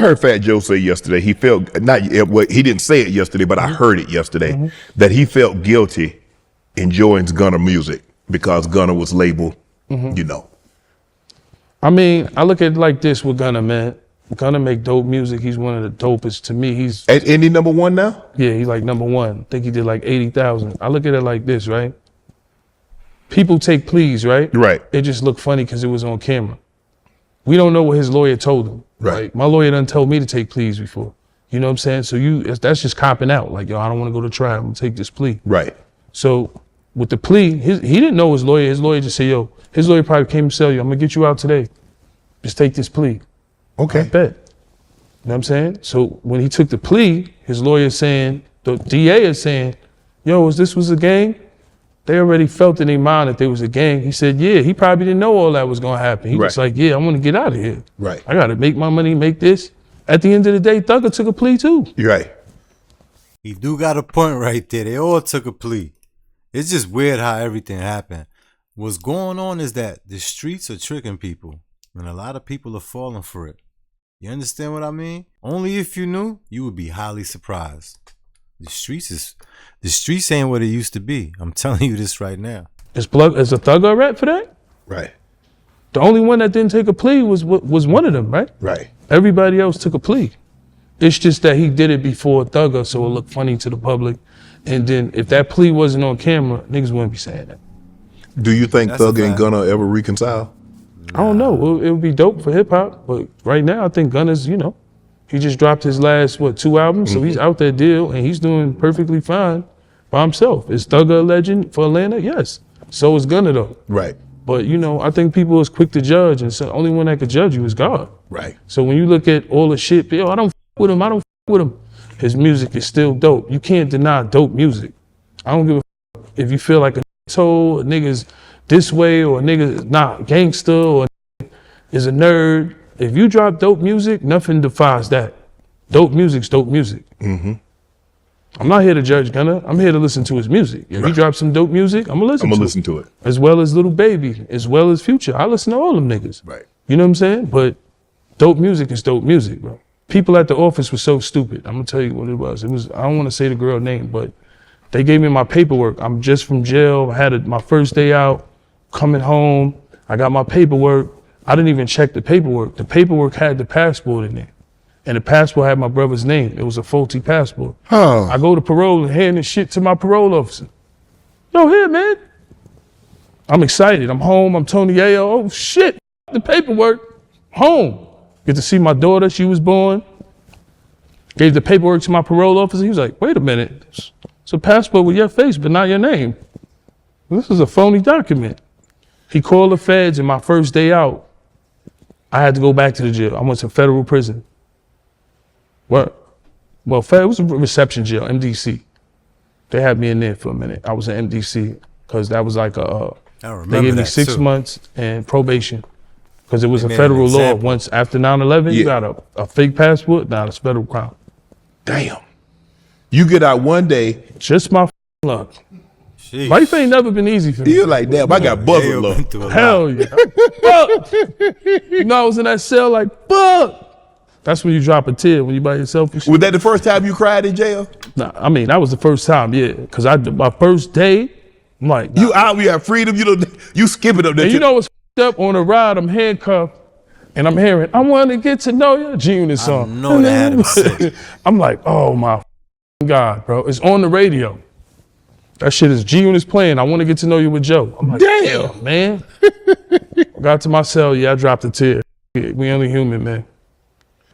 I heard Fat Joe say yesterday he felt he didn't say it yesterday, but I heard it yesterday that he felt guilty enjoying Gunna music because Gunna was labeled, you know. I mean, I look at it like this with Gunna, man. Gunna make dope music. He's one of the dopest to me. He's Ain't he #1 now? Yeah, he's like #1. I think he did like 80,000. I look at it like this, right? People take pleas, right? Right. It just looked funny because it was on camera. We don't know what his lawyer told him. Right. Like, my lawyer done told me to take pleas before. You know what I'm saying? So that's just copping out. Like, yo, I don't want to go to trial. I'm gonna take this plea. Right. So with the plea, he didn't know his lawyer. His lawyer just said, yo, his lawyer probably came and said, yo, I'm gonna get you out today. Just take this plea. Okay. I bet. You know what I'm saying? So when he took the plea, his lawyer is saying, the DA is saying, yo, this was a gang? They already felt in their mind that there was a gang. He said, yeah, he probably didn't know all that was gonna happen. He was like, yeah, I want to get out of here. Right. I gotta make my money, make this. At the end of the day, Thugga took a plea too. You're right. He do got a point right there. They all took a plea. It's just weird how everything happened. What's going on is that the streets are tricking people, and a lot of people are falling for it. You understand what I mean? Only if you knew, you would be highly surprised. The streets ain't what it used to be. I'm telling you this right now. Is a Thugga a rap for that? Right. The only one that didn't take a plea was one of them, right? Right. Everybody else took a plea. It's just that he did it before Thugga, so it looked funny to the public. And then if that plea wasn't on camera, niggas wouldn't be saying that. Do you think Thugga and Gunna ever reconcile? I don't know. It would be dope for hip hop, but right now I think Gunna's, you know, he just dropped his last 2 albums, so he's out that deal and he's doing perfectly fine by himself. Is Thugga a legend for Atlanta? Yes. So is Gunna though. Right. But you know, I think people is quick to judge, and so the only one that could judge you is God. Right. So when you look at all the shit, yo, I don't with him, I don't with him. His music is still dope. You can't deny dope music. I don't give a if you feel like a told a nigga's this way or a nigga not gangster or is a nerd. If you drop dope music, nothing defies that. Dope music's dope music. I'm not here to judge Gunna. I'm here to listen to his music. If he drops some dope music, I'm gonna listen to it. As well as Little Baby, as well as Future. I listen to all them niggas. Right. You know what I'm saying? But dope music is dope music, bro. People at the office were so stupid. I'm gonna tell you what it was. I don't want to say the girl name, but they gave me my paperwork. I'm just from jail. I had my first day out, coming home. I got my paperwork. I didn't even check the paperwork. The paperwork had the passport in there. And the passport had my brother's name. It was a faulty passport. Oh. I go to parole and hand this shit to my parole officer. Yo, here, man. I'm excited. I'm home. I'm Tony Yayo. Oh, shit. The paperwork. Home. Get to see my daughter. She was born. Gave the paperwork to my parole officer. He was like, wait a minute. It's a passport with your face, but not your name. This is a phony document. He called the feds, and my first day out, I had to go back to the jail. I went to federal prison. What? Well, it was a reception jail, MDC. They had me in there for a minute. I was in MDC because that was like they gave me 6 months and probation because it was a federal law. Once after 9/11, you got a fake passport. Now it's federal crime. Damn. You get out one day. Just my luck. Sheesh. Life ain't never been easy for me. You're like, damn, I got buzzard luck. Hell yeah. Fuck. You know, I was in that cell like, fuck. That's when you drop a tear when you by yourself. Was that the first time you cried in jail? Nah, I mean, that was the first time, yeah. Because my first day, I'm like, nah. You out, we have freedom, you skipping up there. And you know what's up on the ride, I'm handcuffed, and I'm hearing, I want to get to know you, G-Unit song. I know that had him sick. I'm like, oh my God, bro. It's on the radio. That shit is G-Unit's playing. I want to get to know you with Joe. I'm like, damn, man. Got to my cell, I dropped a tear. We only human, man.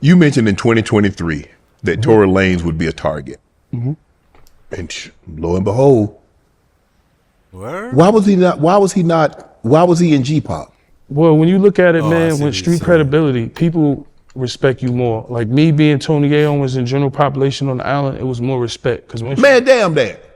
You mentioned in 2023 that Tory Lanez would be a target. And lo and behold, Word? why was he in G-pop? Well, when you look at it, man, with street credibility, people respect you more. Like me being Tony Yayo was in general population on the island, it was more respect. Man, damn that.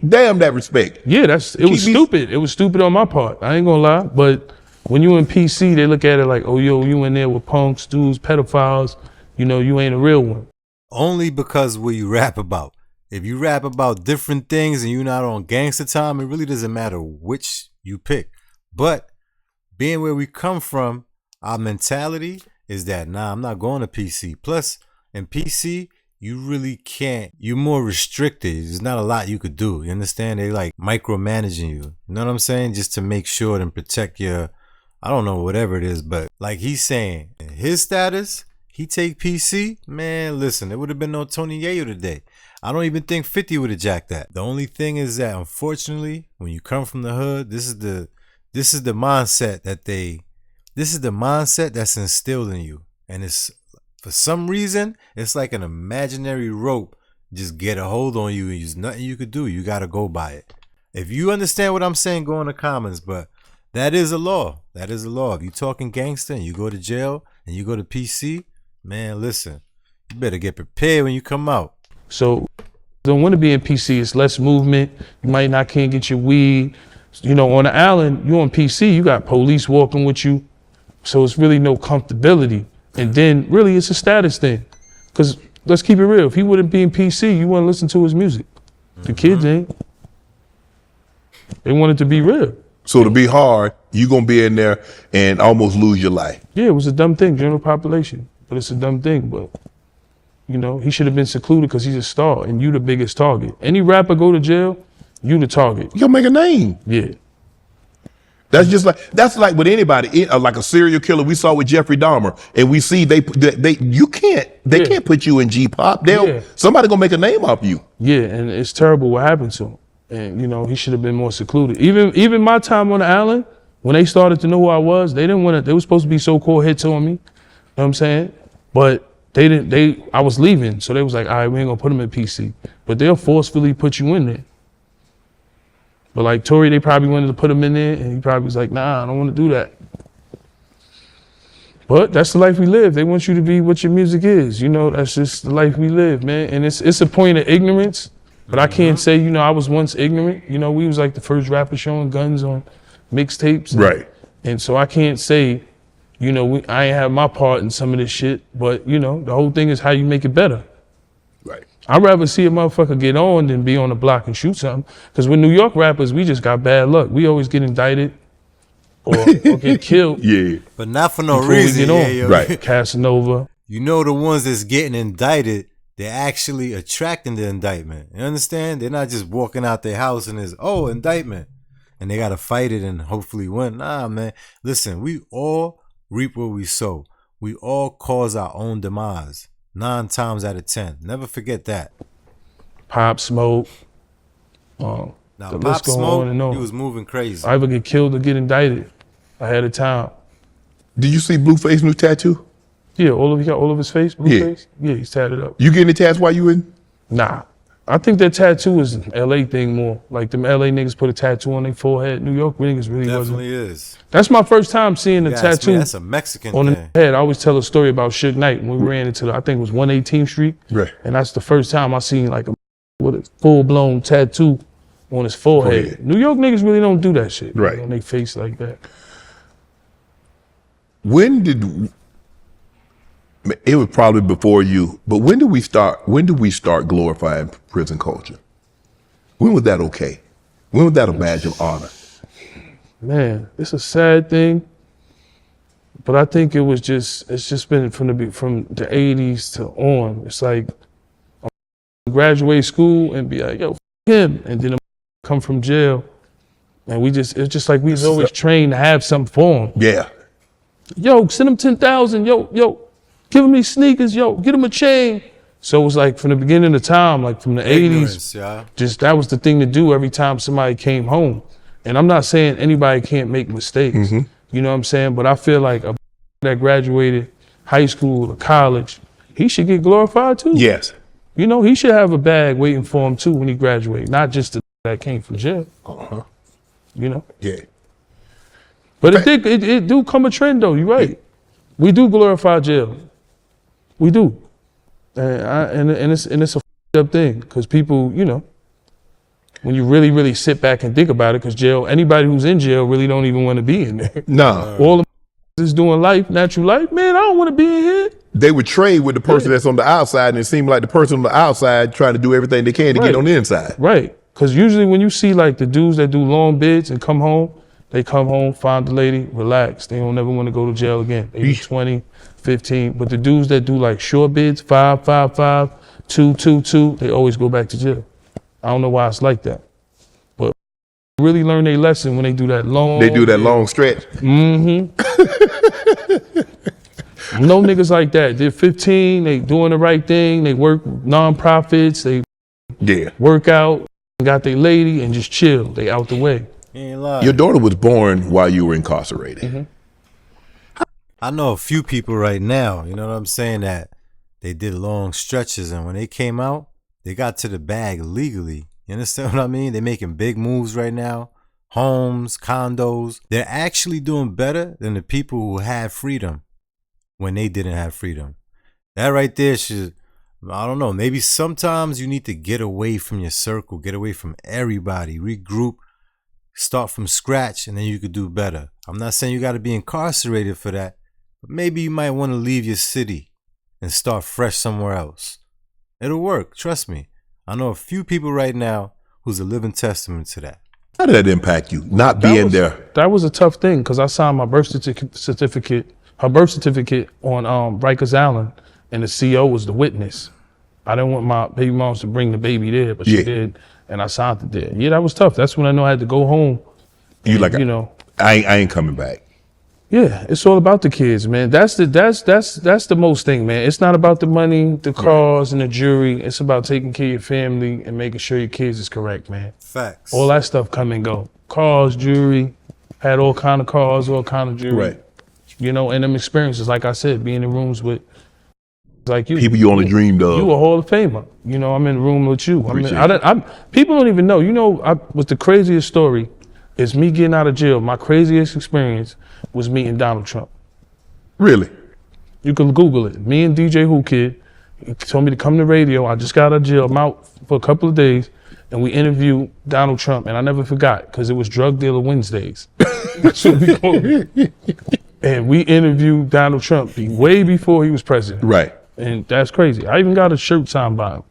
Damn that respect. Yeah, it was stupid. It was stupid on my part. I ain't gonna lie. But when you in PC, they look at it like, oh, yo, you in there with punks, dudes, pedophiles. You know, you ain't a real one. Only because what you rap about. If you rap about different things and you're not on gangster time, it really doesn't matter which you pick. But being where we come from, our mentality is that, nah, I'm not going to PC. Plus, in PC, you really can't. You're more restricted. There's not a lot you could do. You understand? They like micromanaging you. You know what I'm saying? Just to make sure and protect your, I don't know, whatever it is. But like he's saying, his status, he take PC. Man, listen, there would have been no Tony Yayo today. I don't even think 50 would have jacked that. The only thing is that, unfortunately, when you come from the hood, this is the mindset that this is the mindset that's instilled in you. And it's, for some reason, it's like an imaginary rope just get a hold on you, and there's nothing you could do. You got to go by it. If you understand what I'm saying, go in the comments. But that is a law. That is a law. If you talking gangster and you go to jail and you go to PC, man, listen, you better get prepared when you come out. So don't want to be in PC. It's less movement. You can't get your weed. You know, on the island, you on PC, you got police walking with you. So it's really no comfortability. And then really it's a status thing. Because let's keep it real. If he wouldn't be in PC, you wouldn't listen to his music. The kids ain't. They want it to be real. So to be hard, you gonna be in there and almost lose your life. Yeah, it was a dumb thing, general population. But it's a dumb thing. But, you know, he should have been secluded because he's a star and you the biggest target. Any rapper go to jail, you the target. You gotta make a name. Yeah. That's like with anybody, like a serial killer we saw with Jeffrey Dahmer, and we see they can't put you in G-pop. Somebody gonna make a name off you. Yeah, and it's terrible what happened to him. And you know, he should have been more secluded. Even my time on the island, when they started to know who I was, they didn't want to. They were supposed to be so-called hits on me. You know what I'm saying? But they didn't. I was leaving, so they was like, all right, we ain't gonna put him in PC. But they'll forcefully put you in there. But like Tory, they probably wanted to put him in there, and he probably was like, nah, I don't want to do that. But that's the life we live. They want you to be what your music is. You know, that's just the life we live, man. And it's a point of ignorance. But I can't say, you know, I was once ignorant. You know, we was like the first rapper showing guns on mixtapes. Right. And so I can't say, you know, I ain't have my part in some of this shit. But, you know, the whole thing is how you make it better. Right. I'd rather see a motherfucker get on than be on the block and shoot something. Because with New York rappers, we just got bad luck. We always get indicted or get killed. Yeah. But not for no reason. Yeah, right. Casanova. You know, the ones that's getting indicted, they're actually attracting the indictment. You understand? They're not just walking out their house and it's, oh, indictment. And they got to fight it and hopefully win. Nah, man. Listen, we all reap what we sow. We all cause our own demise. 9 times out of 10. Never forget that. Pop Smoke. Now, the Pop list go on and Smoke, on. he was moving crazy. I either get killed or get indicted ahead of time. Did you see Blueface new tattoo? Yeah, he got all of his face, Blueface? Yeah, he's tatted up. You getting the tats while you in? Nah. I think that tattoo is an LA thing more. Like them LA niggas put a tattoo on their forehead. New York niggas really Definitely wasn't. is. That's my first time seeing a tattoo. That's a Mexican on thing. the head. I always tell a story about Suge Knight when we ran into I think it was 118th Street. Right. And that's the first time I seen like with a full-blown tattoo on his forehead. New York niggas really don't do that shit. Right. On their face like that. When did it was probably before you, but when did we start glorifying prison culture? When was that okay? When was that a badge of honor? Man, it's a sad thing. But I think it's just been from the 80s to on. It's like graduate school and be like, yo, him, and then come from jail. And it's just like we was always trained to have some form. Yeah. Yo, send him 10,000. Yo, give him these sneakers. Yo, get him a chain. So it was like from the beginning of time, like from the 80s, yeah. Just that was the thing to do every time somebody came home. And I'm not saying anybody can't make mistakes. Mm-hmm. You know what I'm saying? But I feel like a that graduated high school or college, he should get glorified too. Yes. You know, he should have a bag waiting for him too when he graduates, not just the that came from jail. Uh-huh. You know? Yeah. But it do come a trend though, you're right. We do glorify jail. We do. And it's a up thing, because people, you know, when you really, really sit back and think about it, because jail, anybody who's in jail really don't even want to be in there. No. All the is doing life, natural life, man, I don't want to be in here. They would trade with the person that's on the outside, and it seemed like the person on the outside trying to do everything they can to get on the inside. Right. Because usually when you see like the dudes that do long bids and come home, They come home, find the lady, relax. They don't never want to go to jail again. They do 20, 15. But the dudes that do like short bids, 5, 5, 5, 2, 2, 2, they always go back to jail. I don't know why it's like that. But really learn their lesson when they do that long. They do that long stretch. Mm-hmm. No niggas like that. They're 15, they doing the right thing, they work nonprofits, they work out, got their lady and just chill. They out the way. Ain't lying. Your daughter was born while you were incarcerated. Mm-hmm. I know a few people right now, you know what I'm saying, that they did long stretches, and when they came out, they got to the bag legally. You understand what I mean? They're making big moves right now. Homes, condos. They're actually doing better than the people who had freedom when they didn't have freedom. That right there should, I don't know, maybe sometimes you need to get away from your circle, get away from everybody, regroup, start from scratch, and then you could do better. I'm not saying you got to be incarcerated for that, but maybe you might want to leave your city and start fresh somewhere else. It'll work, trust me. I know a few people right now who's a living testament to that. How did that impact you, not being there? That was a tough thing because I signed my birth certificate, her birth certificate on Rikers Island, and the CO was the witness. I didn't want my baby moms to bring the baby there, but she did, and I signed it there. Yeah, that was tough. That's when I know I had to go home. You and, like, you know, I ain't coming back. Yeah, it's all about the kids, man. That's the most thing, man. It's not about the money, the cars, and the jury. It's about taking care of your family and making sure your kids is correct, man. Facts. All that stuff come and go. Cars, jury, had all kind of cars, all kind of jury. Right. You know, and them experiences, like I said, being in rooms with like you. People you only dreamed of. You a Hall of Famer. You know, I'm in the room with you. Appreciate People don't even know. You know, what's the craziest story is me getting out of jail. My craziest experience was meeting Donald Trump. Really? You can Google it. Me and DJ Who Kid, he told me to come to radio. I just got out of jail. I'm out for a couple of days, and we interviewed Donald Trump, and I never forgot because it was Drug Dealer Wednesdays. And we interviewed Donald Trump way before he was president. Right. And that's crazy. I even got a shirt signed by him.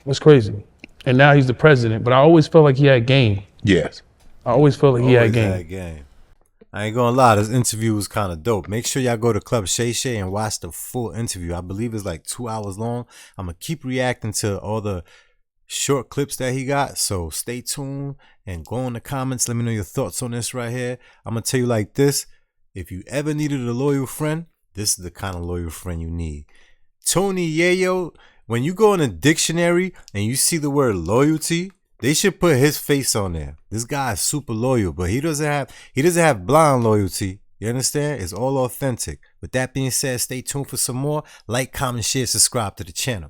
That's crazy. And now he's the president, but I always felt like he had game. Yes. I always felt like he had game. game. I ain't gonna lie, this interview was kind of dope. Make sure y'all go to Club Shay Shay and watch the full interview. I believe it's like 2 hours long. I'm gonna keep reacting to all the short clips that he got, so stay tuned and go in the comments. Let me know your thoughts on this right here. I'm gonna tell you like this: if you ever needed a loyal friend, this is the kind of loyal friend you need. Tony Yayo, when you go in a dictionary and you see the word loyalty, they should put his face on there. This guy is super loyal, but he doesn't have blind loyalty. You understand? It's all authentic. With that being said, stay tuned for some more. Like, comment, share, subscribe to the channel.